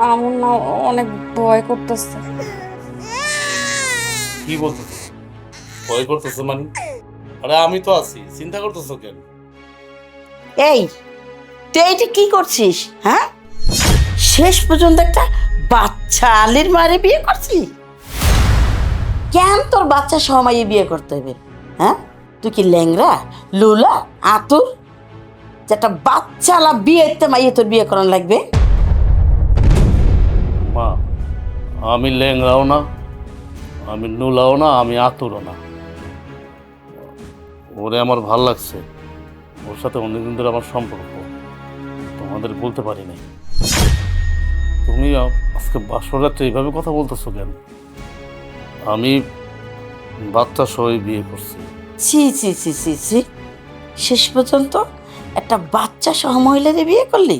আমার না অনেক ভয় করতেছে। কি বলতেছ? ভয় করতেছো মানে? আরে আমি তো আছি, চিন্তা করতেছো কেন? এই তুই এইটা কি করছিস? হ্যাঁ, শেষ পর্যন্ত একটা বাচ্চা আলির মারে বিয়ে করছিস কেন? তোর বাচ্চা সময়ে বিয়ে করতে হবে? হ্যাঁ, তুই কি ল্যাংরা, লুলা, আতুর যে একটা বাচ্চা আলা বিয়েতে মাইয়ে তোর বিয়ে করানো লাগবে? মা, আমি ল্যাংড়াও না, আমি নুলাও না, আমি আতুরও না। ওরে আমার ভাল লাগছে, ওর সাথে অনেকদিন ধরে আমার সম্পর্ক, তোমাদের বলতে পারি নাই। তুমি আজকে বাসর রাত্রে এইভাবে কথা বলতেছো কেন? আমি বাচ্চা সবাই বিয়ে করছি। ছি ছি ছি ছি ছি, শেষ পর্যন্ত একটা বাচ্চা সহ মহিলাদের বিয়ে করলি?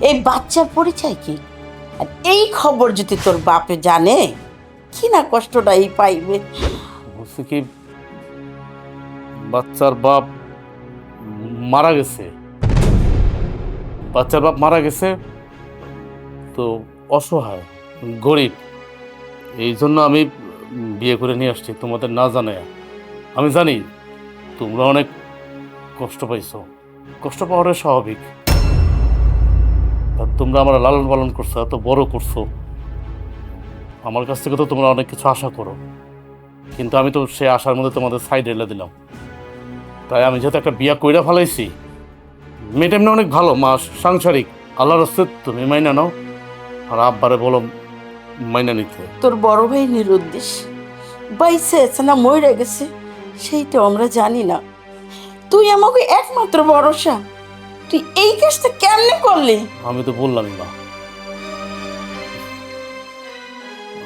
এই বাচ্চার পরিচয় কি? আর এই খবর যদি তোর বাপে জানে, কি না কষ্টটা এই পাইবে। বলছি কি, বাচ্চার বাপ মারা গেছে। বাচ্চার বাপ মারা গেছে, তো অসহায়, গরিব, এই জন্য আমি বিয়ে করে নিয়ে আসছি তোমাদের না জানায়। আমি জানি তোমরা অনেক কষ্ট পাইছো, কষ্ট পাওয়াটা স্বাভাবিক। আর তোমরা আমার লালন পালন করছো, এত বড় করছো, আমার কাছ থেকে তো তোমরা অনেক কিছু আশা করো, কিন্তু আমি তো সে আশার মধ্যে তোমাদের সাইড এলে দিলাম। তাই আমি যেহেতু একটা বিয়া কইরা ফেলাইছি, মেয়েটা এমনি অনেক ভালো, মা সাংসারিক, আল্লাহর রাস্তে তুমি মাইনা নাও, আর আব্বারে বলো মাইনা নিতে। তোর বড় ভাই নিরুদ্দেশ বাইসে আছে না মরে গেছে সেইটা আমরা জানি না। তুই আমাকে একমাত্র ভরসা, তুই এই কাজটা কেমনে করলি? আমি তো বললামই না,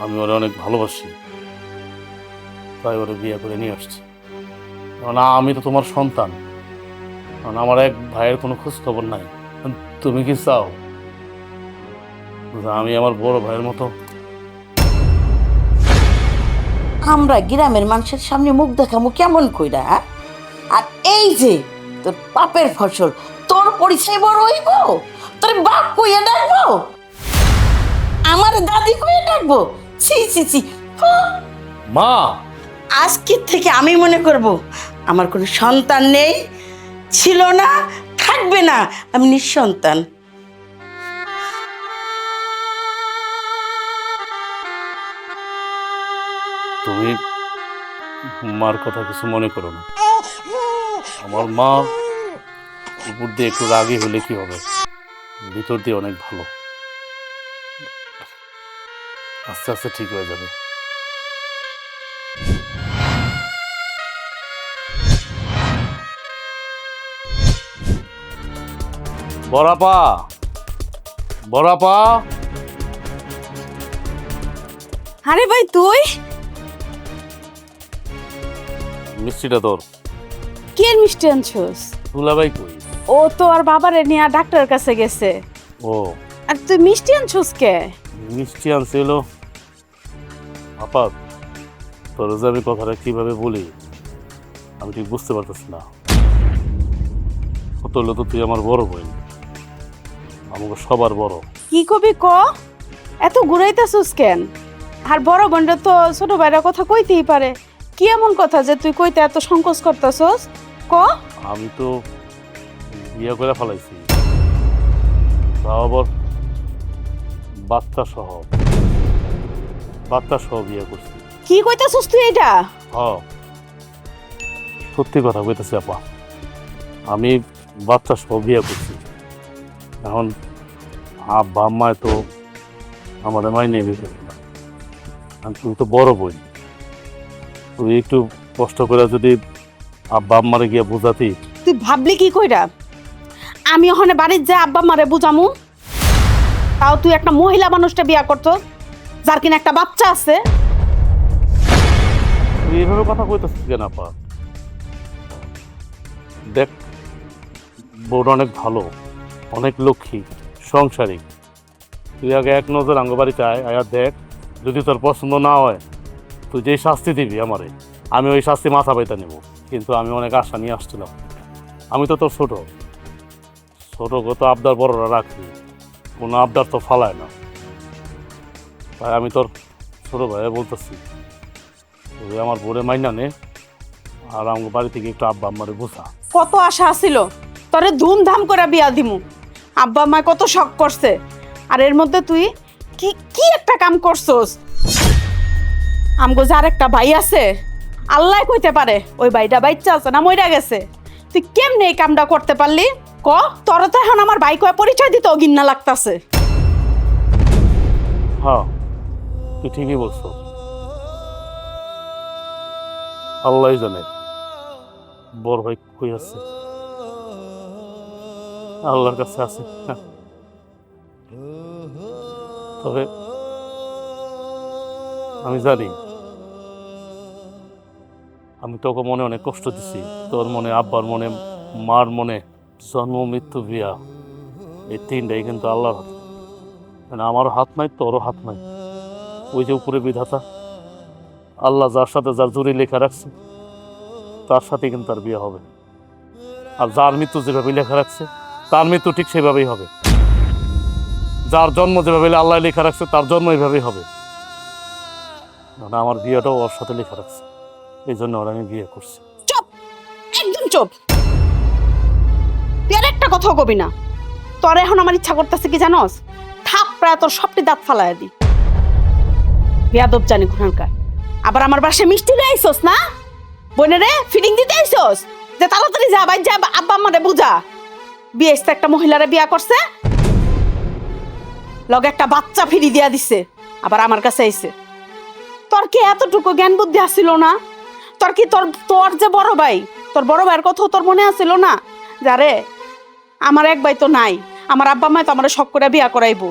আমি ওরে অনেক ভালোবাসি, তাই ওরে বিয়ে করে নিয়ে আসছি। না, আমি তো তোমার সন্তান, কারণ আমার এক ভাইয়ের কোনো খোঁজ খবর নাই। তুমি কি চাও যে আমি আমার বড় ভাইয়ের মতো? আমরা গ্রামের মানুষের সামনে মুখ দেখামু কেমন কইরা? হ্যাঁ? আর এই যে তোর পাপের ফসল, তোর পরিচয় বড় হইব, তোর বাপ কইয়া ডাকবো, আমার দাদি কইয়া ডাকবো? ছি ছি ছি, মা, আজকের থেকে আমি মনে করব আমার কোনো সন্তান নেই, ছিল না, থাকবে না, আমি নিঃসন্তান। তুমি মার কথা কিছু মনে করো না। আমার মা উপর দিয়ে একটু রাগী হলে কি হবে, ভিতর দিয়ে অনেক ভালো, আস্তে আস্তে ঠিক হয়ে যাবে। বড়াপা, বড়াপা, আরে ভাই তুই মিষ্টিটা তোর। কি এর মিষ্টি আনছস? দুলাভাই কই? ও তো আর বাবারে নিয়ে ডাক্তারের কাছে গেছে। ও, আর তুই মিষ্টি আনছস কে? মিষ্টি আনছিল। আপা, তোর যে আমি কথাটা কিভাবে বলি আমি ঠিক বুঝতে পারতেছি না। কত হলো তো তুই আমার বড় বোন, আমাকে সবার বড়। কি কবি ক? এত ঘুরাইতেছস কেন? আর বড় বোনটা তো ছোট ভাইরা কথা কইতেই পারে। কি এমন কথা যে তুই কইতে এত সংকোচ করতেছস? ক। আমি তো বিয়ে করে ফেলাইছি, তাও আবার বাচ্চা সহ, বাচ্চা সহ বিয়ে করছি। কি কইতাছস তুই এটা? হ, সত্যি কথা কইতেছি আপা, আমি বাচ্চা সহ বিয়ে করছি। এখন আব্বা আম্মায় তো আমাদের মাইনে নিতে না, আর তুই তো বড় বোন, তুই একটু কষ্ট করে যদি আব্বা আম্মারে গিয়ে বোঝাতি। তুই ভাবলি কি কইরা? আমি ওখানে বাড়ির যে আব্বা মারে বুঝামু? তাও তুই একটা মহিলা মানুষটা বিয়া করতো, যার কিনা একটা বাচ্চা আছে। তুই এইভাবে কথা কইতেছিস কেন আপা? দেখ, বউটা অনেক ভালো, অনেক লক্ষ্মী, সংসারিক। তুই আগে এক নজর আঙ্গ বাড়িতে আয়, আয়া দেখ, যদি তোর পছন্দ না হয় তুই যেই শাস্তি দিবি আমারে, আমি ওই শাস্তি মাথা পাইতে নেব। কিন্তু আমি অনেক আশা নিয়ে আসছিলাম, আমি তো তোর ছোট ছোট কত আবদার বড়রা রাখি, কোনো আবদার তো ফালায় না। তাই আমি তোর ছোটো ভাইয়া বলতেছি, তুই আমার বোরে মাইনা নে, আর আমার বাড়ি থেকে একটু আব্বা আম্মারে বোঝা। কত আশা আছিল তোরে ধুমধাম করে বিয়া দিমু, আব্বা আম্মা কত শখ করছে, আর এর মধ্যে তুই কি কি একটা কাম করছস। আমগো যার একটা ভাই আছে, আল্লাহ কইতে পারে ওই ভাইটা বাচ্চা আছে না মইরা গেছে। তুই কেমনে এই কামটা করতে পারলি ক? তোর তো এখন আমার ভাই কয়ে পরিচয় দিতে ঘিন্না লাগতাছে। হ্যাঁ, তুই ঠিকই বলছো। আল্লাহ জানে বড় ভাই কই আছে, আল্লাহর কাছে আছে। তবে আমি জানি আমি তোকে মনে অনেক কষ্ট দিছি, তোর মনে, আব্বার মনে, মার মনে। জন্ম মৃত্যু বিয়া এই তিনটাই কিন্তু আল্লাহর হাতে, মানে আমারও হাত নাই, তোরও হাত নাই। ওই যে উপরে বিধাতা আল্লাহ যার সাথে যার জুড়ি লেখা রাখছে তার সাথে কিন্তু তার বিয়ে হবে, আর যার মৃত্যু যেভাবে লেখা রাখছে তার মৃত্যু ঠিক সেভাবেই হবে। যার জন্ম যেভাবে আল্লাহ লেখা রাখছে তার জন্ম এইভাবেই হবে। মানে আমার বিয়েটাও ওর সাথে লেখা রাখছে, এই জন্য ওরা আমি বিয়ে করছি। চুপ, একদম চুপ। তুই আর একটা কথাও কবি না। তোর এখন আমার ইচ্ছা করতেছে কি জানোস, থাপ প্রায় তোর সবটি দাঁত ফালাইয়া দি। বেয়াদব জানি ঘুরানকার। আবার আমার বাসায় মিষ্টি দিয়ে আইসোস না, বোনেরে ফিডিং দিতে আইসোস, যে তাড়াতাড়ি যা ভাই যা, আব্বা আমারে বুঝা। বিয়ে এসে একটা মহিলারে বিয়া করছে, লগে একটা বাচ্চা ফিরি দিয়া দিছে, আবার আমার কাছে আইছে। তোর কি এতটুকু জ্ঞান বুদ্ধি আসিল না? তোর কি তোর তোর যে বড় ভাই, তোর বড় ভাইয়ের কথা তোর মনে আসিল না? যারে আমার এক ভাই তো নাই, আমার আব্বা মা তো আমার শখ করে বিয়া করাইবো,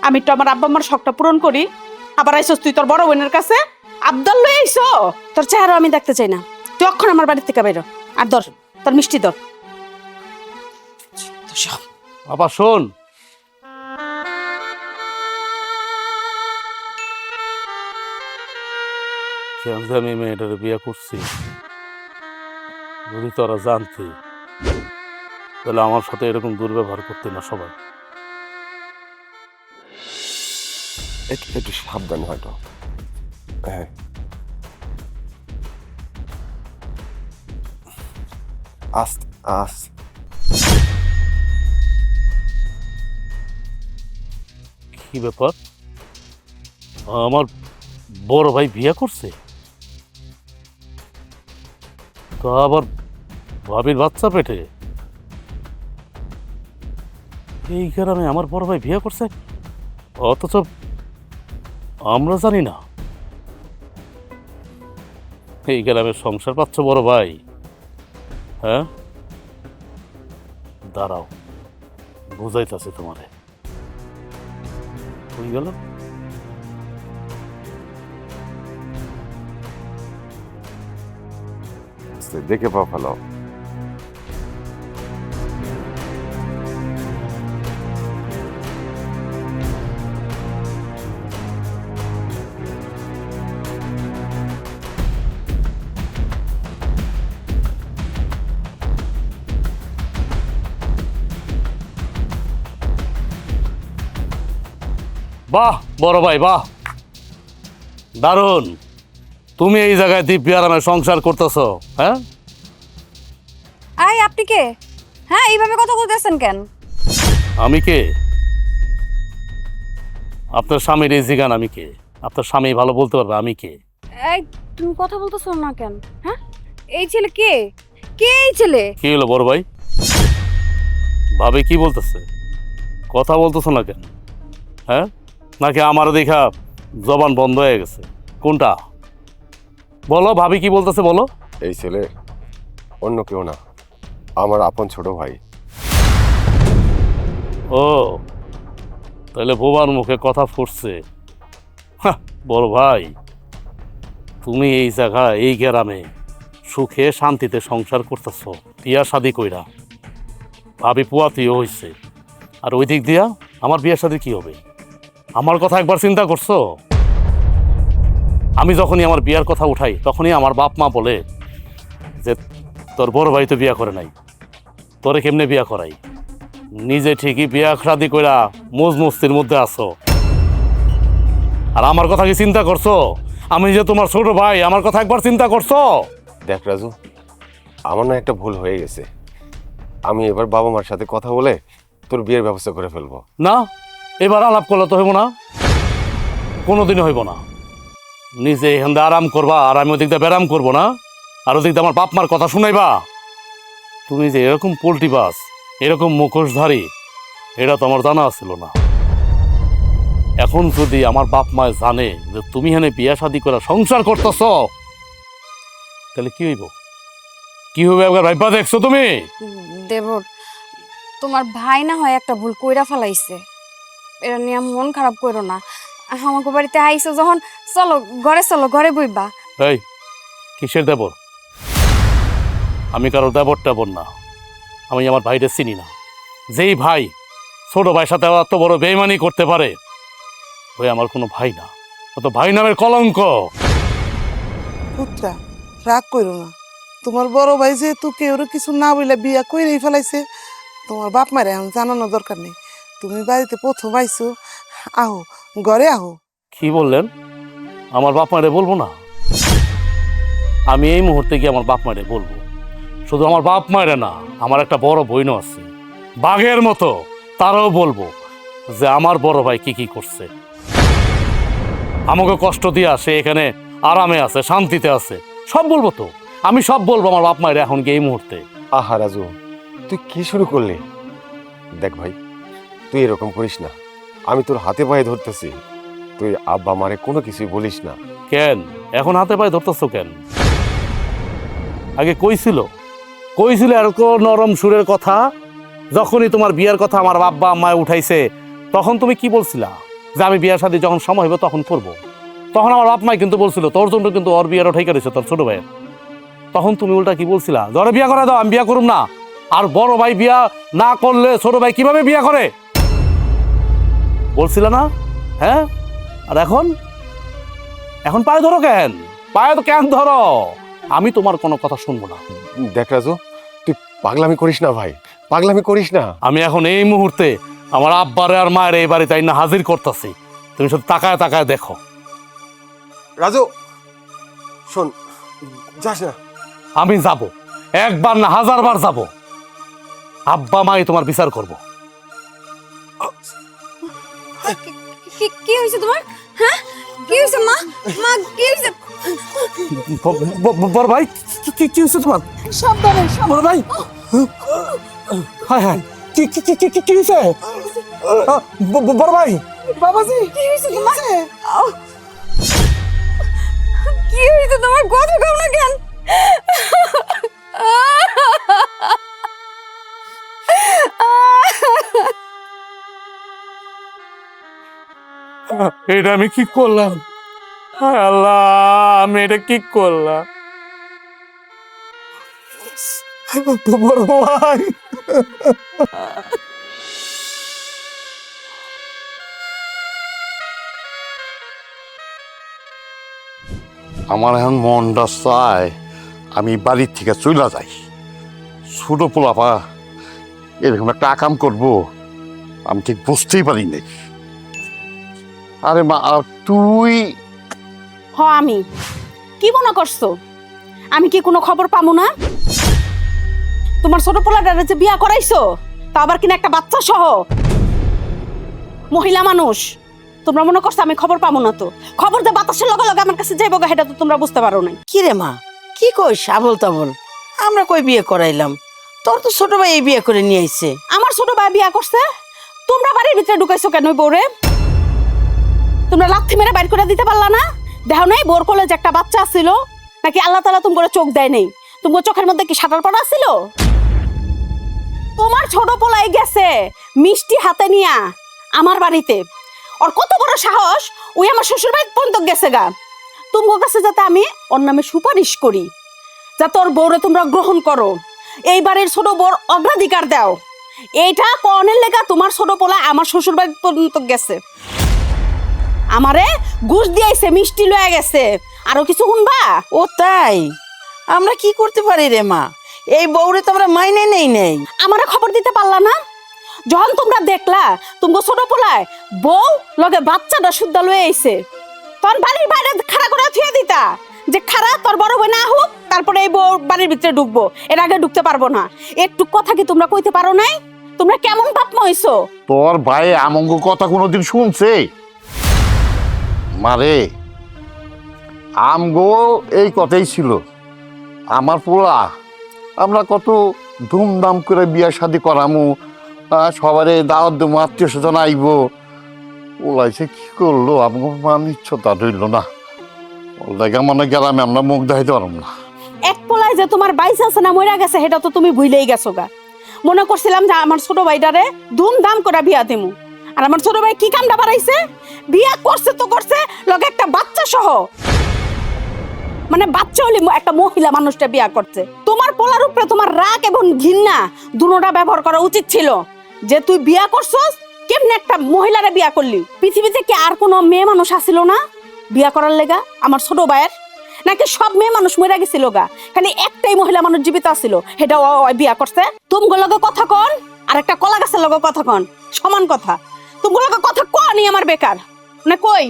আমি তো আমার আব্বা মার শখটা পূরণ করি। আবার আইসস তুই তোর বড় বোনের কাছে আবদার লই আইসো। তোর চেহারা আমি দেখতে চাই না, তুই অক্ষণ আমার বাড়ির থেকে বেরো। আর ধর তোর মিষ্টি ধর। আবার শোন, আমি মেয়েটার বিয়ে করছি, যদি তোরা জানতি তাহলে আমার সাথে এরকম দুর্ব্যবহার করতে না সবাই। একটু একটু সাবধান হয়তো। হ্যাঁ, আস্তে আস্তে। কি ব্যাপার, আমার বড় ভাই বিয়ে করছে, তো আবার ভাবির বাচ্চা পেটে? এই গ্রামে আমার বড় ভাই বিয়ে করছে, অথচ আমরা জানি না। এই গ্রামে সংসার পাচ্ছ বড় ভাই? হ্যাঁ, দাঁড়াও বুঝাইতেছে তোমারে। হয়ে গেল আস্তে, দেখে পা ফেলাও। বাহ বড় ভাই, বাহ, দারুণ। তুমি এই জায়গায় দিব্যি আরামে সংসার করতেছ। হ্যাঁ, আই আপনি কে? হ্যাঁ, এইভাবে কথা বলতেছেন কেন? আমি কে? আপনার স্বামীর এই জিগান আমি কে? আপনার স্বামী ভালো বলতে পারবে আমি কে। এই তুমি কথা বলতেছো না কেন? হ্যাঁ, এই ছেলে কে? কে এই ছেলে? কি হলো বড় ভাই, ভাবে কি বলতেছে? কথা বলতেছ না কেন? হ্যাঁ, নাকি আমার দেখা জবান বন্ধ হয়ে গেছে? কোনটা বলো, ভাবি কি বলতেছে বলো। এই ছেলে অন্য কেউ না, আমার আপন ছোট ভাই। ও, তাহলে বোবার মুখে কথা ফুটছে। বড় ভাই, তুমি এই জায়গা, এই গ্রামে সুখে শান্তিতে সংসার করতেছ, বিয়া শাদি কইরা, ভাবি পুয়াতিও হইছে, আর ওই দিক দিয়া আমার বিয়া শাদি কি হবে? আমার কথা একবার চিন্তা করছো? আমি যখনই আমার বিয়ার কথা উঠাই তখনই আমার বাপ মা বলে যে তোর বড় ভাই তো বিয়া করে নাই, তোরে কেমনে বিয়া করাই? নিজে ঠিকই বিয়া শাদি কইরা মস্তির মধ্যে আছো, আর আমার কথা কি চিন্তা করছো? আমি যে তোমার ছোট ভাই, আমার কথা একবার চিন্তা করছো? দেখ রাজু, আমার না একটা ভুল হয়ে গেছে। আমি এবার বাবা মার সাথে কথা বলে তোর বিয়ের ব্যবস্থা করে ফেলবো। না, এবার আলাপ করলে তো হইব না, কোনোদিনও হইব না। নিজে এখান দিয়ে আরাম করবা আর আমি ওদিক দিয়ে ব্যারাম করবো না, আর ওদিক দিয়ে আমার বাপ মার কথা শুনাইবা। তুমি যে এরকম পোল্ট্রি বাস, এরকম মুখোশধারী, এটা তো আমার জানা ছিল না। এখন যদি আমার বাপ মায় জানে যে তুমি এখানে বিয়া শাদি করে সংসার করতেছ, তাহলে কি হইব? কি হবে একবার ভাইবা দেখছো তুমি? দেবর, তোমার ভাই না হয় একটা ভুল কইরা ফেলাইছে, এটা নিয়ে মন খারাপ করো না। আমাকে বাড়িতে আইসো যখন, চলো ঘরে বইবা। এই কিসের দেবর? আমি কারোর দেবর টেবর না, আমি আমার ভাইরে চিনি না। যেই ভাই ছোট ভাইয়ের সাথে এত বড় বেইমানি করতে পারে, ওই আমার কোনো ভাই না, ও তো ভাই নামের কলঙ্ক। পুত্রা, রাগ করো না। তোমার বড় ভাই যেহেতু কেউ কিছু না বলে বিয়া কইরেই ফেলাইছে, তোমার বাপ মারে এখন জানানোর দরকার নেই। তুমি বাড়িতে প্রথম আইছো, আহো ঘরে আহো। কি বললেন? আমার বাপ মারে বলবো না? আমি এই মুহূর্তে গিয়ে আমার বাপ মারে বলবো। শুধু আমার বাপ মারে না, আমার একটা বড় বোনও আছে বাঘের মতো, তারাও বলবো যে আমার বড় ভাই কি কি করছে, আমাকে কষ্ট দিয়ে সে এখানে আরামে আছে, শান্তিতে আছে, সব বলবো তো। আমি সব বলবো আমার বাপ মায়ের এখন গিয়ে এই মুহূর্তে। আহা রাজু, তুই কি শুরু করলি? দেখ ভাই, তুই এরকম করিস না। আমি তোর হাতে পায়ে ধরতেছি, তুই আব্বা মারে কোনো কিছুই বলিস না। কেন এখন হাতে পায়ে ধরতেছো কেন? আগে কইছিল এরকম নরম সুরের কথা? যখনই তোমার বিয়ার কথা আমার আব্বা আম্মায় উঠাইছে, তখন তুমি কি বলছিলা? যে আমি বিয়ার সাথে যখন সময় হবে তখন করবো। তখন আমার বাপ মাই কিন্তু বলছিল তোর জন্য কিন্তু ওর বিয়ার ওঠাই করেছে তোর ছোট ভাইয়ের। তখন তুমি উল্টা কি বলছিলা? ধরে বিয়া করে দাও, আমি বিয়া করুম না। আর বড় ভাই বিয়া না করলে ছোট ভাই কিভাবে বিয়া করে বলছিল না? হ্যাঁ, আর এখন পায়ে ধরো কেন? পায়ে তো কেন ধরো? আমি তোমার কোনো কথা শুনবো না। দেখ রাজু, তুই পাগলামি করিস না ভাই, পাগলামি করিস না। আমি এখন এই মুহূর্তে আমার আব্বারে আর মায়ের এই বাড়িতে না হাজির করতেছি, তুমি শুধু তাকায় তাকায় দেখো। রাজু শোন, যাস না। আমি যাব, একবার না হাজারবার যাব। আব্বা মাই তোমার বিচার করব। কি হয়েছে তোমার? হ্যাঁ, কি হয়েছে মা? মা কি হয়েছে? বড় ভাই, কি হয়েছে তোমার? সাবধানে বড় ভাই, হ্যাঁ কি হয়েছে? বড় ভাই, বাবাজি, কি হয়েছে তোমার? কি হয়েছে তোমার? কথা কও না কেন? এটা আমি কি করলাম? হায় আল্লাহ, আমি এটা কি করলাম? বড় ভাই, আমার এখন মনটা চায় আমি বাড়ির থেকে চলে যাই। ছোট পোলাপা এরকম একটা আকাম করবো আমি ঠিক বুঝতেই পারি নাই। আরে মা, তুই আমি কি মনে করছো? আমি কি কোনো খবর পাবো না? তোমার ছোট পোলাটারে যে বিয়া করাইছো, তা আবার কিনা একটা বাচ্চা সহ, মহিলা মানুষ। তোমরা মনে করছো আমি খবর পাবো না? তো খবর যে বাতাসের লগে লগে আমার কাছে যাইব, সেটা তো তোমরা বুঝতে পারো নাই। কি রে মা, কি কইস আবল তাবল? আমরা কই বিয়ে করাইলাম? তোর তো ছোট ভাই এই বিয়ে করে নিয়ে আইছে। আমার ছোট ভাই বিয়া করছে, তোমরা বাড়ির ভিতরে ঢুকাইছো কেন? ওই বউরে তোমরা লাথি মেরে বাইর করে দিতে পারলা না? দেখো নাই বোর কোলে যে একটা বাচ্চা ছিল, নাকি আল্লাহ তাআলা তোমার চোখ দেয় নেই? তোমার চোখের মধ্যে কি শাটার পড়া ছিল? তোমার ছোট পোলাই গেছে মিষ্টি হাতে নিয়া আমার বাড়িতে। ওর কত বড় সাহস, ওই আমার শ্বশুর বাড়ি পর্যন্ত গেছে গা তোমার কাছে, যাতে আমি ওর নামে সুপারিশ করি, যাতে ওর বউরে তোমরা গ্রহণ করো, এই বাড়ির ছোট বউর অগ্রাধিকার দাও। এইটা কনের লেগা তোমার ছোট পোলা আমার শ্বশুর বাড়ি পর্যন্ত গেছে, আমারে ঘুষ দিয়েছে, মিষ্টি লয়ে গেছে। আরো কিছু শুনবা? ও তাই? আমরা কি করতে পারি রে মা? এই বউরে তো আমরা মাইনে নেই। আমারে খবর দিতে পারলা না? যখন তোমরা দেখলা তুমি ছোট পোলায় বউ লগে বাচ্চাটা শুদ্ধ লয়ে আইছে, তখন বাড়ির বাইরে খাড়া করে থুয়ে দিতা যে খাড়া তোর বড় বই না হোক তারপরে এই বউ বাড়ির ভিতরে ঢুকবো, এর আগে ঢুকতে পারবো না। একটু কথা কি তোমরা কইতে পারো নাই? তোমরা কেমন বাপ মা হইছো? তোর ভাই আমঙ্গ কথা কোনোদিন শুনছে? মারে আমগো এই কথাই ছিল, আমার পোলা আমরা কত ধুমধাম করে বিয়া শাদি করামু, সবারে দাওয়াত দেবো, আত্মীয় স্বজন আইব। ওলাইছে কি করলো, আমগো মান ইচ্ছতা রইল না। ওলাইগা মনে গেলাম আমরা মুখ দেখাইতে পারব না। এক পোলায় যে তোমার বাইস আছে না মইরা গেছে সেটা তো তুমি ভুলেই গেছো গা। মনে করছিলাম যে আমার ছোট ভাইটারে ধুমধাম করে বিয়া দিমু, আর আমার ছোট ভাই কি কামটা বাড়াইছে, বিয়া করছে তো করছে লগে একটা বাচ্চা সহ, মানে বাচ্চা হলে একটা মহিলা মানুষটা বিয়া করছে। তোমার পোলার উপরে তোমার রাগ এবং ঘৃণা দুটোটা ব্যবহার করা উচিত ছিল, যে তুই বিয়া করছস কেমনে একটা মহিলারে বিয়া করলি। পৃথিবীতে কি আর কোনো মেয়ে মানুষ আসিল না বিয়া করার লেগা আমার ছোট ভাইয়ের? নাকি সব মেয়ে মানুষ মরে গেছিল গা, খালি একটাই মহিলা মানুষ জীবিত আছিল, সেটা বিয়া করছে? তুমি লগে কথা কন আর একটা কলা গাছের লগে কথা কন সমান কথা। তুমি লগে কথা কনই আমার বেকার না। কই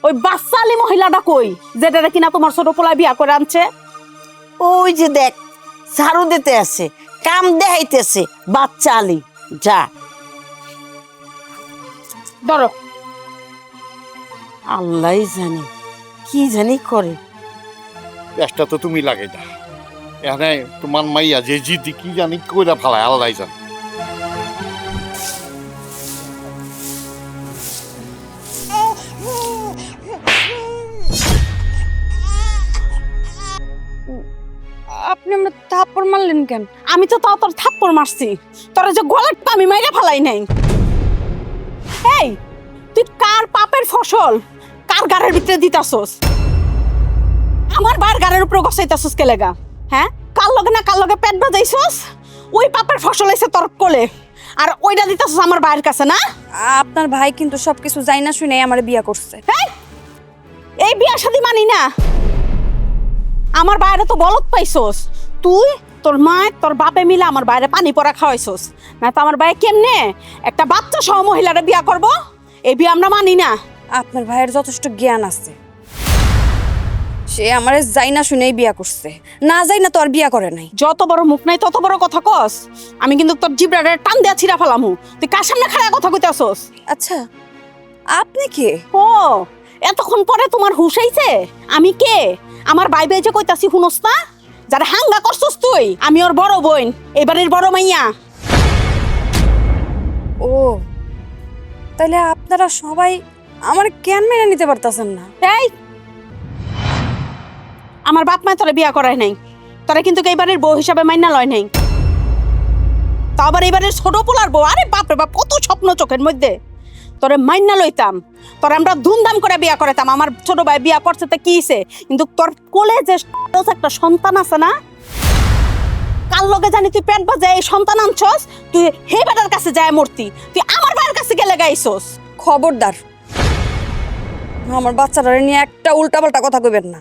ওই বাচ্চালি মহিলাটা কই, যেটা কিনা তোমার ছোট পোলায় বিয়া করে আনছে? ওই যে দেখ ঝাড়ু দিতে আছে, কাম দেখাইতেছে, বাচ্চা আলি। যা ধরো। আল্লাহ জানে কি জানি করে। চেষ্টা তো তুমি লাগাই না, এখানে তোমার মাইয়া যে জিদি কি জানি কইরা ফালায়, আল্লাহ জান। আপনি আমরা থাপ্পড় মারলেন কেন? আমি তো তাও তোর থাপ্পড় মারছি, তোর যে গলার আমি মাইরা ফালাই নাই। এই তুই কার পাপের ফসল কার গাড়ের ভিতরে দিতাছস? আমার বার গাড়ের উপরে গছাইতাছস কে লেগা? হ্যাঁ, কার লগে না কার লগে পেট বাজাইছস, ওই পাপের ফসল এসে তোর কোলে, আর ওইটা দিতাছস আমার ভাইয়ের কাছে না? আপনার ভাই কিন্তু সবকিছু যাই না শুনে আমার বিয়া করছে। হ্যাঁ, এই বিয়া শাদী মানি না। আমার বাইরে তো বলত পাইছস, তুই তোর মা তোর বাপে মিলে আমার বাইরে পানি পড়া খাওয়াইছস না, তো আমার ভাই কেমনে একটা বাচ্চা সহ মহিলারে বিয়া করব? এই বিয়া আমরা মানি না। আপনার ভাইয়ের যথেষ্ট জ্ঞান আছে, সে আমারে যাই না শুনেই বিয়া করছে, না যাই না তো আর বিয়া করে নাই। যত বড় মুখ নাই তত বড় কথা কস, আমি কিন্তু তোর জিব্রারে টান দেয়া ছিড়া ফেলামু। তুই কার সামনে খাড়া কথা কইতাছস? আচ্ছা আপনি কে? ও এতক্ষণ পরে তোমার হুশ আইছে? আমি কে? আমার ভাই ভাই যে কইতাছি শুনস না, যারা হাঙ্গা করছস তুই। আমি ওর বড় বোন, এবারের বড় মাইয়া। ও তাহলে আপনারা সবাই আমার কেন মেনে নিতে পারতাছেন না? এই আমার বাপ মা তোরা বিয়া করায় নাই, তোরা কিন্তু এইবারের বউ হিসাবে মাইনা লয় নাই। তা আবার এবারের ছোট পোলার বউ, আরে বাপরে বাপ কত স্বপ্ন চোখের মধ্যে। তোরে মাইনা লইতাম, তোরা আমরা ধুমধাম করে বিয়া করাতাম। আমার ছোট ভাই বিয়া করছে তো কি হইছে, কিন্তু তোর কোলে যে একটা সন্তান আছে না, কাল লগে জানি তুই পেট বাজায় এই সন্তান আনছস, তুই হে বেটার কাছে যায় মূর্তি, তুই আমার ভাইয়ের কাছে গেলে গাইছস। খবরদার আমার বাচ্চাটারে নিয়ে একটা উল্টাপাল্টা কথা কইবেন না।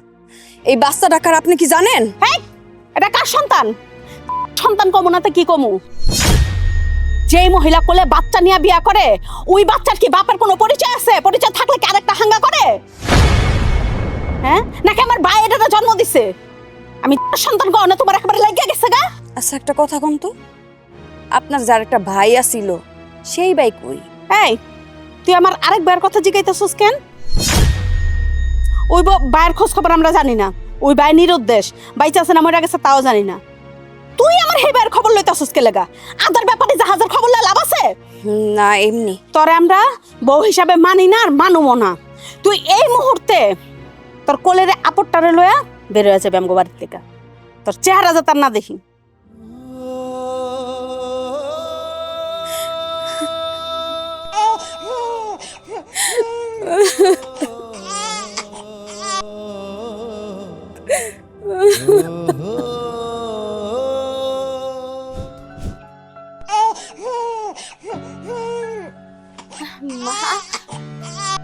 এই বাচ্চা ডাকার আপনি কি জানেন? হ্যাঁ, এটা কার সন্তান? সন্তান কমু না তো কি কমু? যেই মহিলা কোলে বাচ্চা নিয়ে বিয়া করে, ওই বাচ্চার কি বাপের কোনো পরিচয় আছে? পরিচয় থাকলে কি আরেকটা হাঙ্গা করে? হ্যাঁ, নাকি আমার ভাই এটা জন্ম দিছে? আমি সন্তান গহনা তোমার একেবারে লাগিয়ে গেছে গা। আচ্ছা একটা কথা কোন তো, আপনার যার একটা ভাই আছিল সেই ভাই কই? এই তুই আমার আরেক ভাইয়ের কথা জিজ্ঞাইতেছস কেন? ওই ভাইয়ের খোঁজ খবর আমরা জানি না, ওই ভাই নিরুদ্দেশ, বাইচা আছে না মরে গেছে তাও জানি না। তুই আমার হে ভাইয়ের খবর লইতাছস কে লেগা? আদার ব্যাপারে জাহাজের খবর লই লাভ আছে? না এমনি। তোরে আমরা বউ হিসাবে মানি না আর মানুমও না। তুই এই মুহূর্তে তোর কোলের আপটটারে লয়া বের হয়ে যাবে আমগো বাড়ির থেকে, তোর চেহারা যাতে আর না দেখি।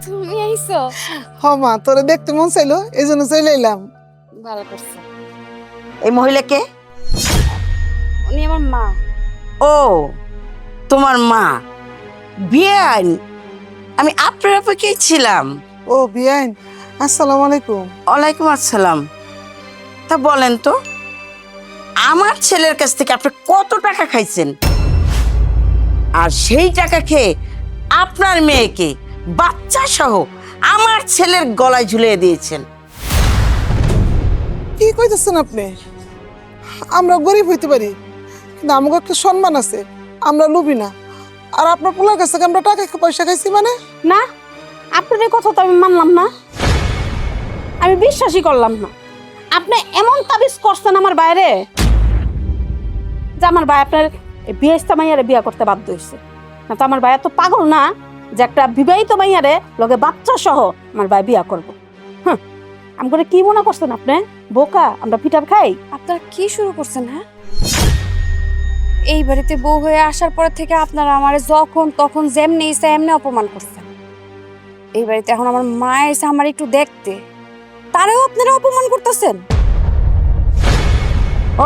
তুমি আইছো? হ মা, তোরে দেখতে মন চাইলো এই জন্য চলে এলাম। ভালো করছো। এই মহিলাকে? উনি আমার মা। ও তোমার মা? বিয়ান, আমি আপনার অপেক্ষায় ছিলাম। ও বিয়াইন, আসসালামু আলাইকুম। ওয়ালাইকুম আসসালাম। তা বলেন তো, আমার ছেলের কাছ থেকে আপনি কত টাকা খাইছেন? আর সেই টাকা খেয়ে আপনার মেয়েকে বাচ্চা সহ আমার ছেলের গলায় ঝুলিয়ে দিয়েছেন। কি কইতেছেন আপনি? আমরা গরিব হইতে পারি, কিন্তু আমাকে একটা সম্মান আছে, আমরা লুবি না। আর আপনার পোলার কাছ থেকে আমরা টাকা পয়সা খাইছি মানে? না, আপনার এই কথা তো আমি মানলাম না, আমি বিশ্বাসই করলাম না। আপনি এমন তাবিজ করছেন আমার বাইরে যে আমার ভাই আপনার বিয়েস্তা মাইয়ারে বিয়ে করতে বাধ্য হয়েছে। না তো আমার ভাই এত পাগল না যে একটা বিবাহিত মাইয়ারে লগে বাচ্চা সহ আমার ভাই বিয়া করবো। হ্যাঁ, আমি করে কি মনে করছেন আপনি? বোকা আমরা পিঠার খাই? আপনারা কি শুরু করছেন? হ্যাঁ, এই বাড়িতে বউ হয়ে আসার পর থেকে আপনারা আমার যখন তখন যেমনি ইচ্ছা এমনি অপমান করছেন। এই বাড়িতে এখন আমার মা এসে আমার একটু দেখতে, তারেও আপনারা অপমান করতেছেন।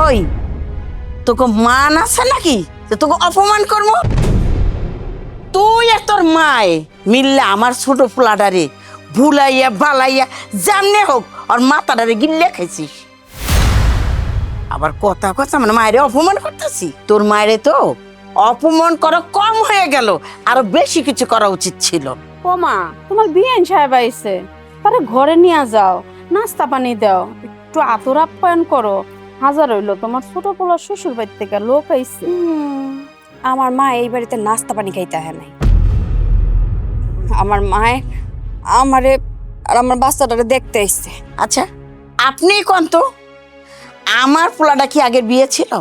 ওই, তোকে মান আছে নাকি যে তোকে অপমান করবো? তুই আর তোর মায়ে মিললে আমার ছোট পোলাটারে ভুলাইয়া বালাইয়া জামনে হোক আর মাথাটারে গিল্লে খাইছিস। আবার কথা কথা মানে মায়েরে অপমান করতেছি? তোর মায়েরে তো অপমান করা কম হয়ে গেল, আরো বেশি কিছু করা উচিত ছিল। ও মা, তোমার বিয়েন সাহেব আইছে, তারে ঘরে নিয়ে যাও, নাস্তা পানি দাও, একটু আদর আপ্যায়ন করো। হাজার হইলো তোমার ছোট পোলার শ্বশুর বাড়ি থেকে লোক আইছে। আমার মা এই বাড়িতে নাস্তা পানি খাইতে হয় নাই। আমার মায়ে আমারে আর আমার বাচ্চাটারে দেখতে আসছে। আচ্ছা, আপনি কোন তো, আমার পোলাটা কি আগের বিয়ে ছিল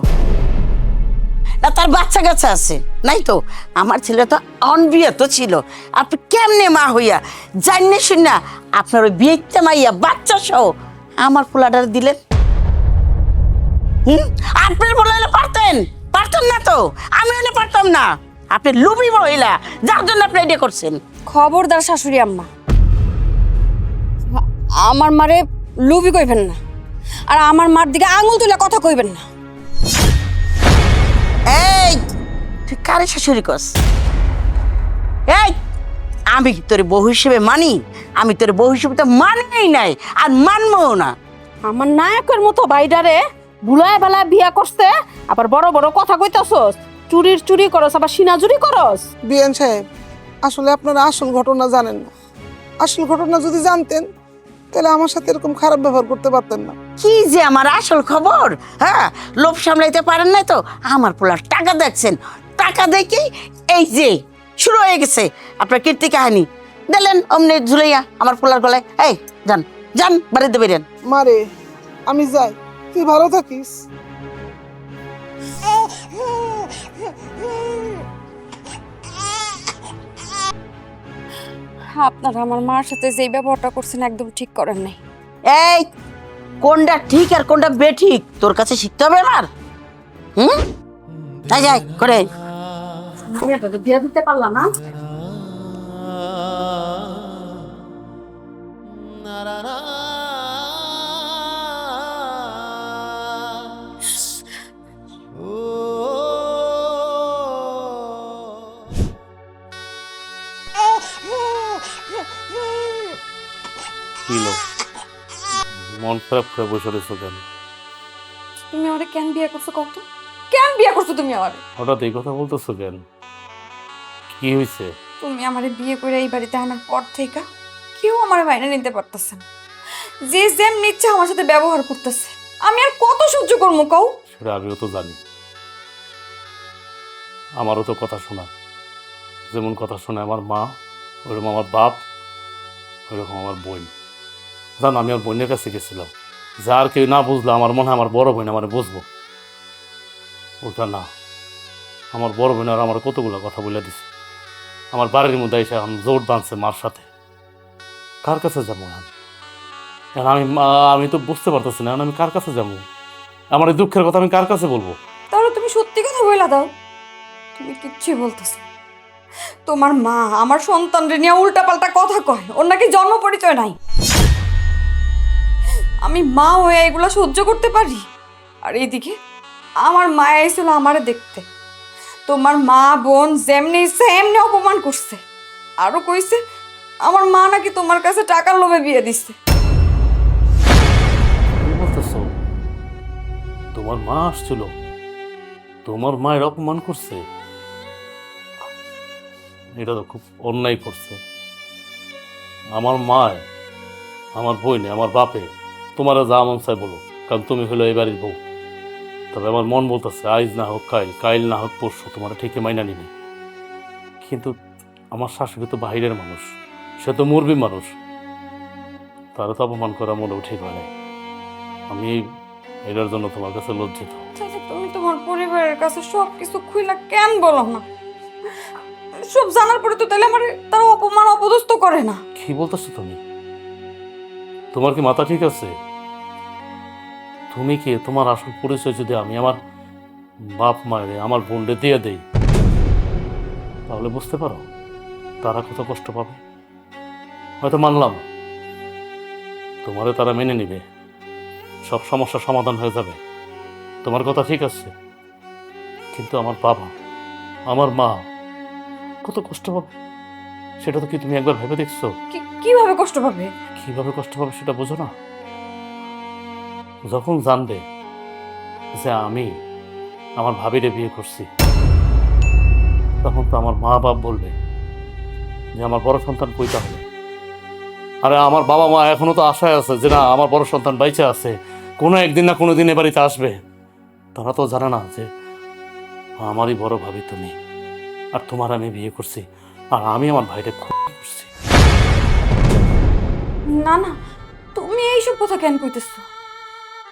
না তার বাচ্চা কাচ্চা আছে? নাই তো, আমার ছেলে তো অনবিয়ে তো ছিল। আপনি কেমনে মা হইয়া জানে শুনা আপনার ওই বিয়েতে মাইয়া বাচ্চা সহ আমার পোলাটার দিলেন? আপনার বলাইলে পারতেন? পারতেন না তো, আমি হলে পারতাম না। আপনি লুবি মহিলা, যার জন্য আপনি এটা করছেন। খবরদার শাশুড়ি আম্মা, আমার মারে লুবি কইবেন না, আর আমার মার দিকে আঙুল তুলে কথা কইবেন না। এই, তুই কারে শাশুড়ি কস? এই, আমি তোর বউ হিসেবে মানি? আমি তোর বউ হিসেবে তো মানেই নাই, আর মানবো না। আমার নায়কের মতো বাইডারে বুলায় বেলায় বিয়া করছে, আবার বড় বড় কথা কইতাছস, চুরি করস, আবার সিনা চুরি করস। বিয়ান সাহেব, আসলে আপনারা আসল ঘটনা জানেন না। আসল ঘটনা যদি জানতেন তাহলে আমার সাথে এরকম খারাপ ব্যবহার করতে পারতেন না। কি যে আমার আসল খবর? হ্যাঁ, লোভ সামলাইতে পারেন নাই তো? আমার পোলার টাকা দেখছেন, টাকা দেখেই এই যে শুরু হয়ে গেছে আপনার কীর্তি কাহিনী। দিলেন অমনি ঝুলাইয়া আমার পোলার গলায়। এই যান, যান বাড়িতে বেরেন। মারে, আমি যাই, তুই ভালো থাকিস। আপনারা আমার মার সাথে যে ব্যবহারটা করছেন একদম ঠিক করেন নাই। এই, কোনটা ঠিক আর কোনটা বেঠিক তোর কাছে শিখতে হবে আমার? যাই যাই করে বিয়া দিতে পারলাম না। কিলো মন খারাপ করে বসে রয়েছো কেন? তুমি আমারে কেন বিয়ে করছো কত? কেন বিয়ে করছো তুমি আমারে? হঠাৎ এই কথা বলতেছো কেন? কি হয়েছে? তুমি আমারে বিয়ে করে এই বাড়িতে আনার পর থেকে কেউ আমার বাইরে নিতে পারতেছে না। যে যেমন ইচ্ছা আমার সাথে ব্যবহার করতেছে, আমি আর কত সহ্য করবো কও? সেটা আমিও তো জানি, আমারও তো কথা শোনা। যেমন কথা শোনে আমার মা, ওরকম আমার বাপ, ওরকম আমার বোন। জান, আমি আমার বোনের কাছে গেছিলাম, যার কেউ না বুঝলো আমার মনে হয় আমার বড় বোন আমার বুঝবো। ওটা না, আমার বড় বোন আর আমার কতগুলো কথা বলে দিছে। আমার বাড়ির মধ্যে এসে এখন জোর বাঁধছে মার সাথে। কার কাছে যাবো এখন? আমি তো বুঝতে পারতেছি না আমি কার কাছে যাবো। আমার এই দুঃখের কথা আমি কার কাছে বলবো? তাহলে তুমি সত্যি কথা বইলা দাও। তুমি কিচ্ছুই বলতেছো। তোমার মা আমার সন্তানরে নিয়ে উল্টাপাল্টা কথা কয়, ওর নাকি জন্ম পরিচয় নাই। আমি মা হয়ে এগুলো সহ্য করতে পারি? আর এইদিকে আমার মায়া এসেছিল আমারে দেখতে, তোমার মা বোন যেমনি ইচ্ছে এমনি অপমান করছে। আরো কইছে আমার মা নাকি তোমার কাছে টাকার লোভে বিয়ে দিচ্ছে। কি বলতেছো? তোমার মা আসছিল, তোমার মায়ের অপমান করছে? এটা তো খুব অন্যায় করছে। আমার মায়, আমার বইনে, আমার বাপে তোমার যা মন চাই বলো, কারণ তুমি হলো এই বাড়ির বউ। তবে আমার মন বলতেছে আইজ না হোক কাইল, কাইল না হোক পরশু তোমার ঠিকই মাইনা নিবে। কিন্তু আমার শাশুড়ি তো বাহিরের মানুষ, সে তো মুরবি মানুষ, তারা তো অপমান করা মোটেও ঠিক হয় না। আমি এটার জন্য তোমার কাছে লজ্জিত। চাচা, তুমি তোমার পরিবারের কাছে সব কিছু খুইলা কেন বলো না? সব জানার পরে তো তাহলে আমার তারা অপমান অপদস্থ করে না। কি বলতেছো তুমি? তোমার কি মাথা ঠিক আছে? তুমি কি তোমার আসল পরিচয় যদি আমি আমার বাপ মায়ের, আমার বোনকে দিয়ে দেই, তাহলে বুঝতে পারো তারা কত কষ্ট পাবে। হয়তো মানলাম তোমারে তারা মেনে নিবে, সব সমস্যার সমাধান হয়ে যাবে, তোমার কথা ঠিক আছে। কিন্তু আমার বাবা, আমার মা কত কষ্ট পাবে সেটা তো কি তুমি একবার ভেবে দেখছো? কিভাবে কষ্ট পাবে? কিভাবে কষ্ট পাবে সেটা বোঝো না? যখন জানবে যে আমি আমার ভাবিরে বিয়ে করছি, তখন তো আমার মা বাপ বলবে যে আমার বড় সন্তান কইতে হবে। আরে আমার বাবা মা এখনো তো আশায় আছে যে না আমার বড় সন্তান বাইচে আছে, কোনো একদিন না কোনো দিন এ বাড়িতে আসবে। তারা তো জানে না যে আমারই বড় ভাবি তুমি, আর তোমার আমি বিয়ে করছি, আর আমি আমার ভাইরে খুব করছি। না না, তুমি এইসব কথা কেন কইতেছো?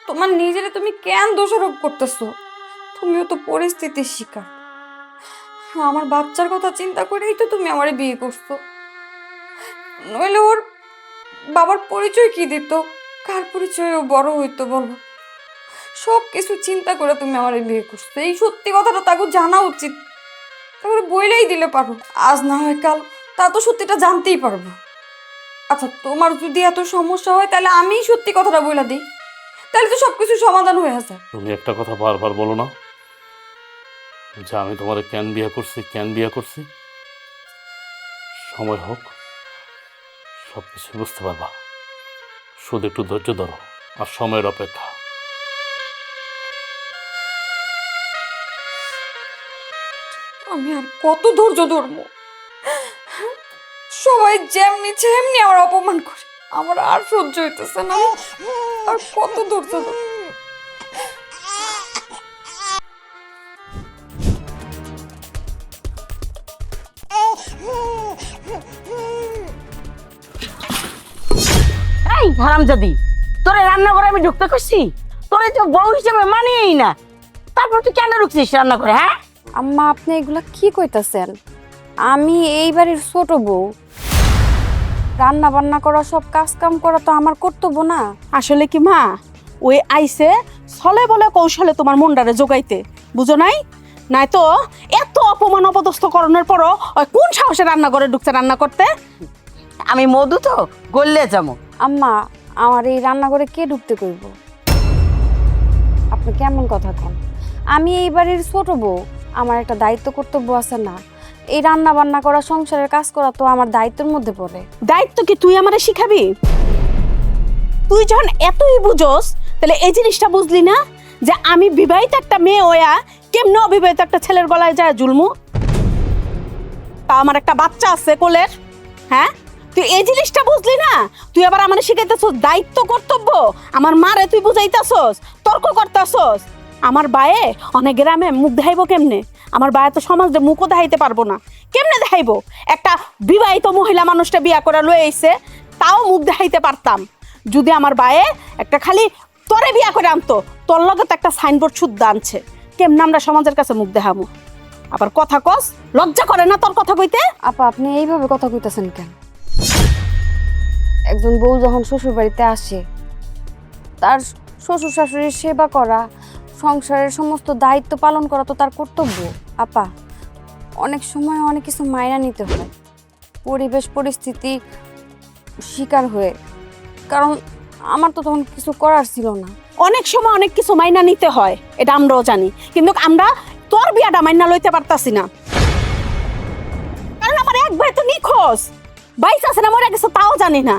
তোমার নিজেরে তুমি কেন দোষারোপ করতেছো? তুমিও তো পরিস্থিতির শিকার। আমার বাচ্চার কথা চিন্তা করেই তো তুমি আমারে বিয়ে করছো। নইলে ওর বাবার পরিচয় কি দিত, কার পরিচয় ও বড় হইতো বলো? সব কিছু চিন্তা করে তুমি আমারে বিয়ে করছো। এই সত্যি কথাটা তাকে জানা উচিত, তারপরে বইলেই দিলে পারো। আজ না হয় কাল তা তো সত্যিটা জানতেই পারবো। আচ্ছা, তোমার যদি এত সমস্যা হয় তাহলে আমি সত্যি কথাটা বইলা দিই, তাহলে তো সবকিছু সমাধান হয়ে আছে। তুমি একটা কথা বারবার বলো না যে আমি তোমারে কেন বিয়ে করছি, কেন বিয়ে করছি। সময় হোক সব কিছু বুঝতে পারবা, শুধু একটু ধৈর্য ধরো আর সময়ের অপেক্ষা। আমি আর কত ধৈর্য ধরবো? সবাই যেমনি যেমনি আমার অপমান করে, আমার আর সহ্য হইতেছে না। আর কত ধৈর্য ধরবো? এই হারামজাদি, তোরে রান্না করে আমি ঢুকতে করছি? তোরে তো বউ হিসেবে মানিয়েই না, তারপর তুই কেন ঢুকছিস রান্না করে? হ্যাঁ আম্মা, আপনি এগুলা কি কইতাছেন? আমি এই বাড়ির ছোট বউ, রান্না বান্না করা সব কাজ কাম করা তো আমার কর্তব্য না? আসলে কি মা, ওই আইছে ছলে বলে কৌশলে তোমার মুন্ডারে জোগাইতে, বুঝো নাই? নাই তো এত অপমান অপদস্থ করণের পরও ওই কোন সাহসে রান্না করে ঢুকছে রান্না করতে? আমি মধু তো গললে যাবো। আম্মা, আমার এই রান্নাঘরে কে ঢুকতে কইব? আপনি কেমন কথা কন? আমি এই বাড়ির ছোট বউ, আমার একটা দায়িত্ব কর্তব্য আছে না? এই রান্না বান্না করা, সংসারের কাজ করা তো আমার দায়িত্বের মধ্যে পড়ে। দায়িত্ব কি তুই আমারে শিখাবি? তুই যখন এতই বুঝোস তাহলে এই জিনিসটা বুঝলি না যে আমি বিবাহিত একটা মেয়ে হইয়া কেমনে অবিবাহিত একটা ছেলের গলায় যায় জুলমু? তা আমার একটা বাচ্চা আছে কোলের। হ্যাঁ, তুই এই জিনিসটা বুঝলি না? তুই আবার আমারে শিখাইতেছস দায়িত্ব কর্তব্য। আমার মারে তুই বুঝাইতেছস, তর্ক করতেছস। আমার বায়ে অনেক গ্রামে মুখ দেখাইবো কেমনে? আমার বায়ে তো সমাজে মুখও দেখাইতে পারবো না। কেমনে দেখাইবো? একটা বিবাহিত মহিলা মানুষটা বিয়া করে লয়ে আইছে, তাও মুখ দেখাইতে পারতাম যদি আমার বায়ে একটা খালি তোরে বিয়া করে আনতো। তোর লগে তো একটা সাইনবোর্ড শুদ্ধ আনছে, কেমনে আমরা সমাজের কাছে মুখ দেখাবো? আবার কথা কস, লজ্জা করে না তোর কথা কইতে? আপা, আপনি এইভাবে কথা কইতেছেন কেন? একজন বউ যখন শ্বশুর বাড়িতে আসে, তার শ্বশুর শাশুড়ির সেবা করা, সংসারের সমস্ত দায়িত্ব পালন করা তো তার কর্তব্য। আপা, অনেক সময় অনেক কিছু মাইনা নিতে হয় পরিবেশ পরিস্থিতি শিকার হয়ে, কারণ আমার তো তখন কিছু করার ছিল না। অনেক সময় অনেক কিছু মাইনা নিতে হয়, এটা আমরাও জানি, কিন্তু আমরা তোর বিয়াটা মাইনা লইতে পারতাছি না, কারণ আমার এক ভাই তো নিখোঁজ, বাইস আছে না মরে গেছে তাও জানি না।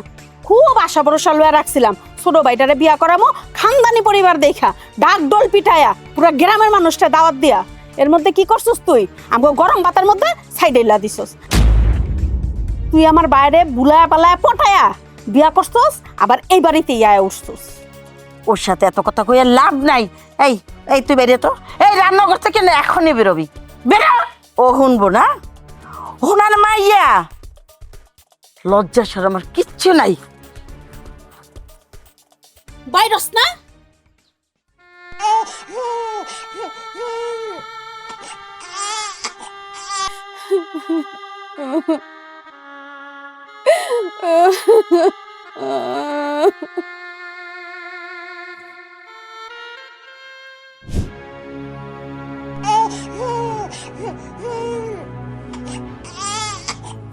খুব আশা ভরসা লইয়া রাখছিলাম ছোট ভাইটারে বিয়া করামো, খানদানি পরিবার দেখা ডাক ডোল পিটায়া পুরো গ্রামের মানুষটা দাওয়াত দিয়া। এর মধ্যে কি করছিস তুই? আমাকে গরম ভাতের মধ্যে সাইডেলা দিছস। তুই আমার বাইরে বুলায়া পালায়া পটায়া বিয়া করছস, আবার এই বাড়িতে ইয়া উঠছস। ওর সাথে এত কথা কইয়া লাভ নাই। এই এই তুই বেরিয়ে তো, এই রান্নাঘর থেকে না এখনই বেরোবি, বেরো। ও শুনবো না, শোনার মাইয়া লজ্জা সর আমার কিচ্ছু নাই। বাইরস না?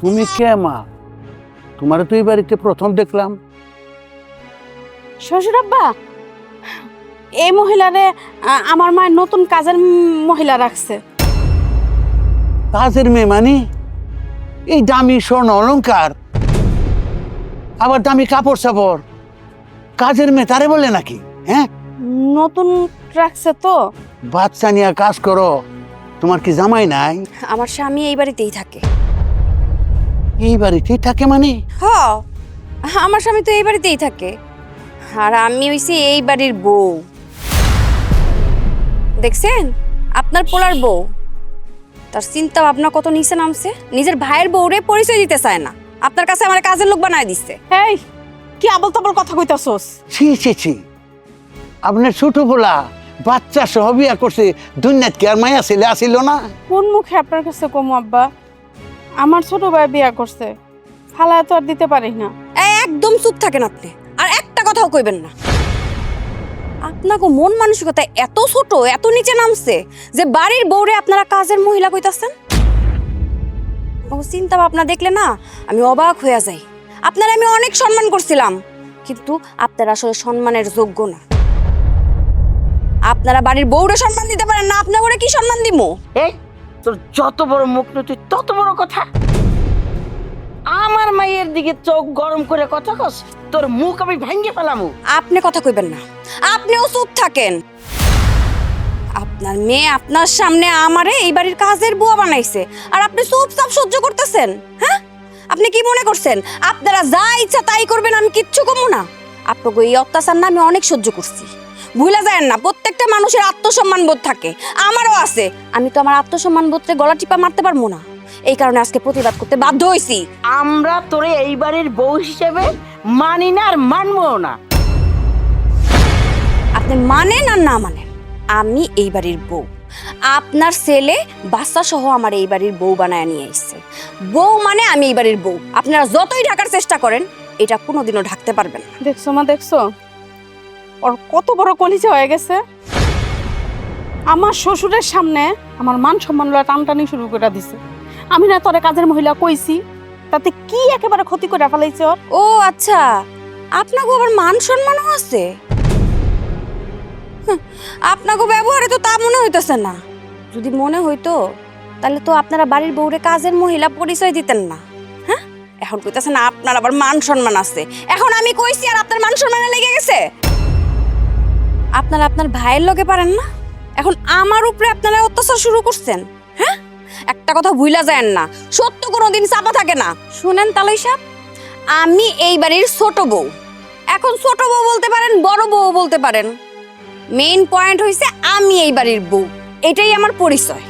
তুমি কে মা? তোমার তো এই বাড়িতে প্রথম দেখলাম। শ্বশুর আব্বা, এই মহিলারে আমার মায়ের নতুন কাজের মহিলা রাখছে। কাজের মেয়ে মানে এই দামি স্বর্ণ অলংকার, আবার দামি কাপড় চাপড়, কাজের মেয়ে তারে বলে নাকি? হ্যাঁ, নতুন রাখছে তো। বাচ্চা নিয়ে কাজ করো, তোমার কি জামাই নাই? আমার স্বামী এই বাড়িতেই থাকে। এই বাড়িতেই থাকে মানে? হ, আমার স্বামী তো এই বাড়িতেই থাকে, আর আমি হইছি এই বাড়ির বউ। দেখছেন আপনার পোলার বউ, তার চিন্তা ভাবনা কত নিচে নামছে। নিজের ভাইয়ের বউরে পরিচয় দিতে চায় না, আপনার কাছে আমার কাজের লোক বানায় দিচ্ছে। এই কি আবল তাবল কথা কইতাছস? ছি ছি ছি, আপনার ছোট পোলা বাচ্চা সহ বিয়া করছে, দুনিয়াত কি আর মায়া ছেলে আসিল না? কোন মুখে আপনার কাছে কমু আব্বা? আমার ছোট ভাই বিয়া করছে, ফালায় তো আর দিতে পারি না। একদম চুপ থাকেন আপনি, আর একটা কথাও কইবেন না। আপনাকে মন মানসিকতা এত ছোট, এত নিচে নামছে যে বাড়ির বউরে আপনারা কাজের মহিলা কইতাছেন। চিন্তা ভাবনা দেখলে না আমি অবাক হয়ে যাই। আপনারা আমি অনেক সম্মান করছিলাম, কিন্তু আপনারা আসলে সম্মানের যোগ্য না। আপনারা বাড়ির বউরে সম্মান দিতে পারেন না, আপনার ওরে কি সম্মান দিমু? এই তোর যত বড় মুখ না তুই তত বড় কথা। আমার মায়ের দিকে চোখ গরম করে কথা কস, তোর মুখ আমি ভেঙে ফেলামু। আপনি কথা কইবেন না, আপনিও চুপ থাকেন। আপনার মেয়ে আপনার সামনে আমারে এই বাড়ির কাজের বুয়া বানাইছে, আর আপনি চুপচাপ সহ্য করতেছেন। হ্যাঁ, আপনি কি মনে করছেন আপনারা যা ইচ্ছা তাই করবেন, আমি কিচ্ছু কমু না? আপনাকে এই অত্যাচার না আমি অনেক সহ্য করছি। ভুলে যায় না, প্রত্যেকটা মানুষের আত্মসম্মান বোধ থাকে, আমারও আছে। আমি তো আমার আত্মসম্মান বোধে গলা টিপা মারতে পারবো না, এই কারণে আজকে প্রতিবাদ করতে বাধ্য হয়েছি। আমরা তোরে এই বাড়ির বউ হিসেবে মানি না আর মানবো না। আপনি মানেন আর না মানেন, আমি এই বাড়ির বউ। আপনার ছেলে বাচ্চা সহ আমার এই বাড়ির বউ বানায় নিয়ে এসেছে। বউ মানে আমি এই বাড়ির বউ। আপনারা যতই ঢাকার চেষ্টা করেন, এটা কোনোদিনও ঢাকতে পারবেন না। দেখছো মা, দেখছো ওর কত বড় কলিজা হয়ে গেছে। আমার শ্বশুরের সামনে আমার মান সম্মান লয়া টানটানি শুরু করে দিছে। আমি না তোরে কাজের মহিলা কইছি, তাতে কি একেবারে ক্ষতি করে ফেলাইছে ওর। ও আচ্ছা, আপনাকে আবার মান সম্মানও আছে? আপনাকে ব্যবহারে তো তা মনে হইতেছে না। যদি মনে হইতো তাহলে তো আপনারা বাড়ির বউরে কাজের মহিলা পরিচয় দিতেন না। হ্যাঁ, এখন কইতাছেন আপনার আবার মান সম্মান আছে। এখন আমি কইছি আর আপনার মান সম্মানে লেগে গেছে? আপনারা আপনার ভাইয়ের লগে পারেন না, এখন আমার উপরে আপনারা অত্যাচার শুরু করছেন। হ্যাঁ, একটা কথা ভুলা যায় না, সত্য কোনোদিন চাপা থাকে না। শুনেন তালই সাহেব, আমি এই বাড়ির ছোট বউ। এখন ছোট বউ বলতে পারেন, বড় বউ বলতে পারেন, মেইন পয়েন্ট হইছে আমি এই বাড়ির বউ, এটাই আমার পরিচয়।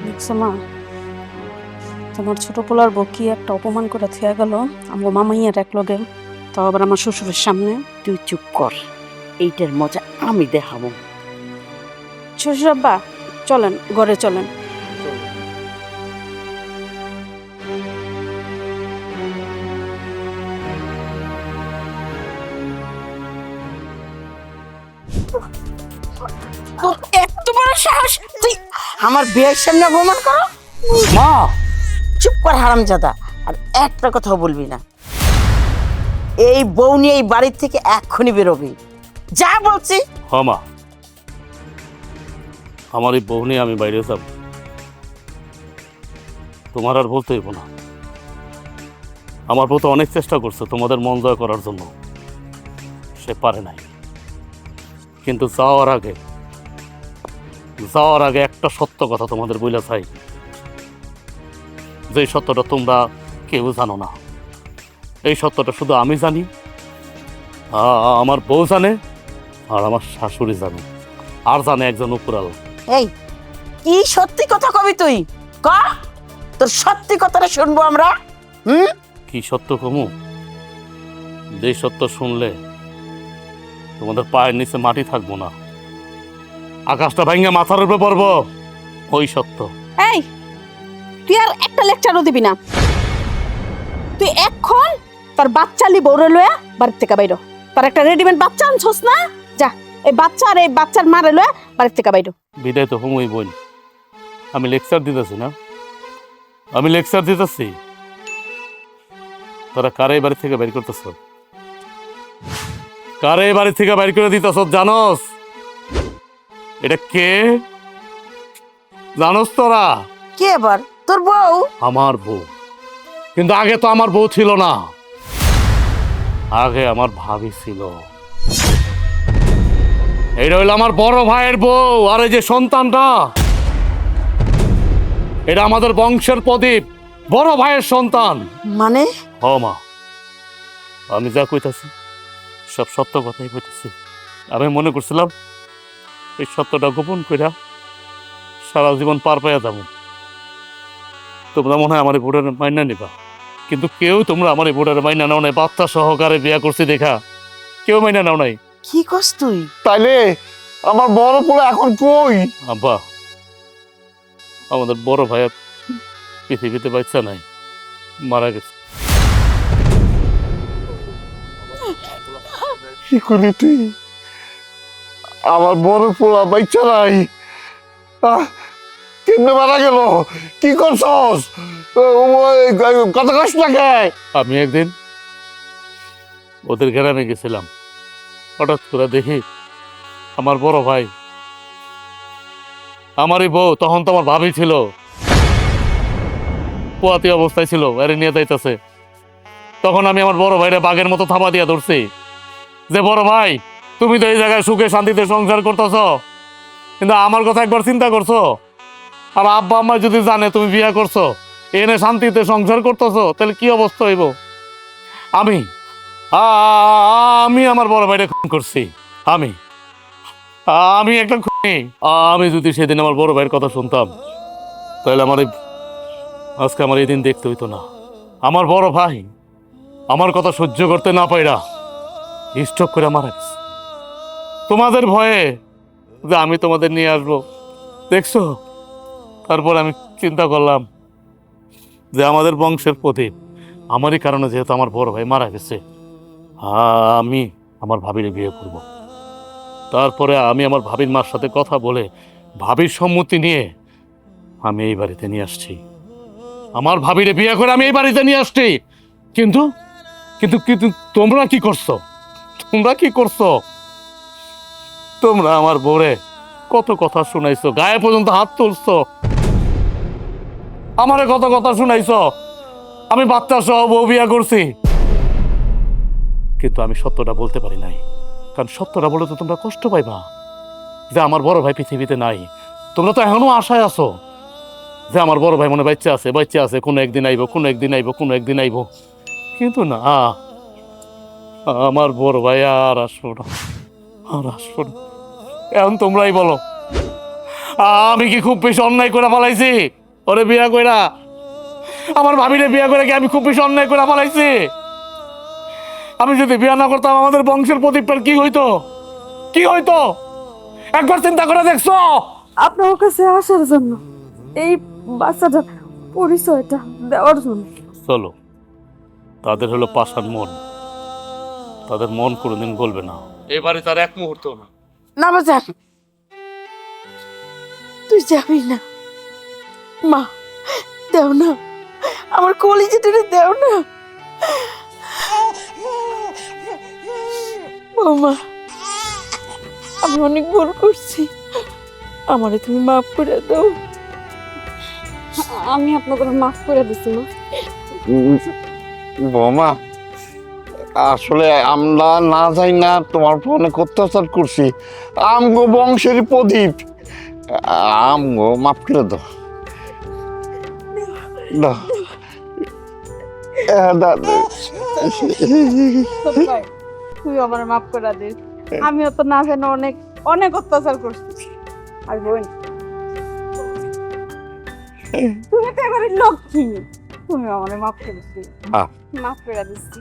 দেখছো মা, তোমার ছোট পোলার বউ কি একটা অপমান করে থিয়া গেল আমার মামাইয়ার এক লগে, তাও আবার আমার শ্বশুরের সামনে। তুই চুপ কর, এইটার মজা আমি দেখাবো। শ্বশুর আব্বা চলেন, ঘরে চলেন। তোর এত বড় সাহস, তুই আমার বিয়ের সামনে অপমান করো? মা, চুপ কর হারামজাদা, আর একটা কথাও বলবি না। এই বউ নিয়ে এই বাড়ির থেকে এক্ষুনি বেরোবি, যা বলছি। হ মা, আমার এই বউ নিয়ে আমি বাইরে যাব, তোমার আর বলতে হইব না। আমার বউ তো অনেক চেষ্টা করছে তোমাদের মন জয় করার জন্য, সে পারে নাই। কিন্তু যাওয়ার আগে একটা সত্য কথা তোমাদের বইলা চাই, যে সত্যটা তোমরা কেউ জানো না। এই সত্যটা শুধু আমি জানি, আমার বউ জানে, আর আমার শাশুড়ি জানে, আর জানে একজন উপরালা। এই কি সত্যি কথা কবি তুই? ক, তোর সত্যি কথাটা শুনবো আমরা। কি সত্য কমু? যে সত্য শুনলে তোমাদের পায়ের নিচে মাটি থাকবো না, আকাশটা ভাঙে মাথার উপরে পড়বো, ওই সত্য। এই, তুই আর একটা লেকচারও দিবি না। তুই এখন তোর বাচ্চালি বউরে লয়া বাড়ির থেকে বাইরো। তোর একটা রেডিমেড বাচ্চা আনছস না, যা এই বাচ্চা আর এই বাচ্চার মারে লয়া বাড়ির থেকে বাইরো। বিদায় তো হুমই বোন, আমি লেকচার দিতেছি না, আমি লেকচার দিতেছি। তোরা কারে বাড়ি থেকে বের করতেছ? কারে বাড়ি থেকে বের করে দিতেছ জানোস? এটা কে জানোস তোরা? কে আবার? তোর বউ? আমার বউ। কিন্তু আগে তো আমার বউ ছিল না, আগে আমার ভাবি ছিল। এটা হইল আমার বড় ভাইয়ের বউ। আর এই যে সন্তানটা, এটা আমাদের বংশের প্রদীপ, বড় ভাইয়ের সন্তান। মানে হ মা, আমি যা কইতাছি সব সত্য কথাই কইতাছি। আমি মনে করছিলাম এই সত্যটা গোপন কইরা সারা জীবন পার পাইয়া যাব। তোমরা মনে হয় আমার এই বোর্ডের মাইনা নিবা, কিন্তু কেউ তোমরা আমার এই বোর্ডের মাইনা নাও নাই। বাচ্চা সহকারে বিয়া করছি দেখা কেউ মাইনা নাও নাই। কি কস তুই? তাইলে আমার বড় পোলা এখন কই? আব্বা, আমাদের বড় ভাইয়ের পৃথিবীতে বাচ্চা নাই, মারা গেছে। কি করলি তুই? আমার বড় পোলা বাচ্চা নাই, কেমনে মারা গেল? কি করছস? কথা কস না কে? আমি একদিন ওদের গ্রামে গেছিলাম, হঠাৎ করে দেখি আমার বড় ভাই, আমারই বউ, তখন তো আমার ভাবি ছিল, পোয়াতি অবস্থায় ছিল, আরে নিয়ে যাইতেছে। তখন আমি আমার বড় ভাইরে বাঘের মতো থাবা দিয়া ধরছি, যে বড় ভাই তুমি তো এই জায়গায় সুখে শান্তিতে সংসার করতেছ, কিন্তু আমার কথা একবার চিন্তা করছো? আর আব্বা আম্মা যদি জানে তুমি বিয়ে করছো, এনে শান্তিতে সংসার করতেছো, তাহলে কি অবস্থা হইব? আমি আমার বড় ভাইরে খুন করছি। আমি একটা খুনি। আমি যদি সেদিন আমার বড় ভাইয়ের কথা শুনতাম, তাহলে আজকে আমার এই দিন দেখতে হইতো না। আমার বড় ভাই আমার কথা সহ্য করতে না পাইরা স্ট্রোক করে মারা গেছে তোমাদের ভয়ে, যে আমি তোমাদের নিয়ে আসবো, দেখছো? তারপর আমি চিন্তা করলাম যে আমাদের বংশের প্রদীপ, আমারই কারণে যেহেতু আমার বড় ভাই মারা গেছে, আমি আমার ভাবিরে বিয়ে করব। তারপরে আমি আমার ভাবির মার সাথে কথা বলে ভাবির সম্মতি নিয়ে আমি এই বাড়িতে নিয়ে আসছি। আমার ভাবিরে বিয়ে করে আমি এই বাড়িতে নিয়ে আসছি। কিন্তু কিন্তু কিন্তু তোমরা কি করছো? তোমরা আমার বউরে কত কথা শুনাইছো, গায়ে পর্যন্ত হাত তুলছো, আমারে কত কথা শুনাইছো। আমি বাচ্চা সহ বউ বিয়া করছি, কিন্তু আমি সত্যটা বলতে পারি নাই। কারণ সত্যটা বলে তো তোমরা কষ্ট পাইবা, যে আমার বড় ভাই পৃথিবীতে নাই। তোমরা তো এখনো আশায় আছো যে আমার বড় ভাই মনে বাচ্চা আছে, কোনো একদিন আইব। কিন্তু না, আমার বড় ভাই আর আসবো না। এখন তোমরাই বলো, আমি কি খুব বেশি অন্যায় করে ফেলাইছি? ওরে বিয়া কইরা, আমার ভাবিরে বিয়া করে কি আমি খুব বেশি অন্যায় করে ফেলাইছি? আমি যদি বিয়া না করতাম, আমাদের বংশের প্রদীপটার কি হইতো? একবার চিন্তা করে দেখছো? আপনার কাছে আসার জন্য, এই বাচ্চাটার পরিচয়টা দেওয়ার জন্য। চলো, তাদের হলো পাষাণ মন, তাদের মন কোনোদিন গলবে না। এবারে তার এক মুহূর্ত না। না বাজার, তুই যাবি না। মা, দেও না, আমার কলিজাটা দেও না। বৌমা, আমি অনেক ভুল করছি, আমারে তুমি মাফ করে দাও। আমি আপনাকে মাফ করে দিছি মা। বৌমা, আসলে আমরা না যাই না তোমার উপর অনেক অত্যাচার করছি। আমগো বংশের প্রদীপ, আমগো মাফ করে দাও। দাও। তুই আমার মাফ করে দিস, আমিও তো না জানো অনেক অনেক অত্যাচার করছি। আর বোন, তুমি তো এবারে লক্ষ্মী, তুমি আমার মাফ করে দিস। মাফ করে দিচ্ছি।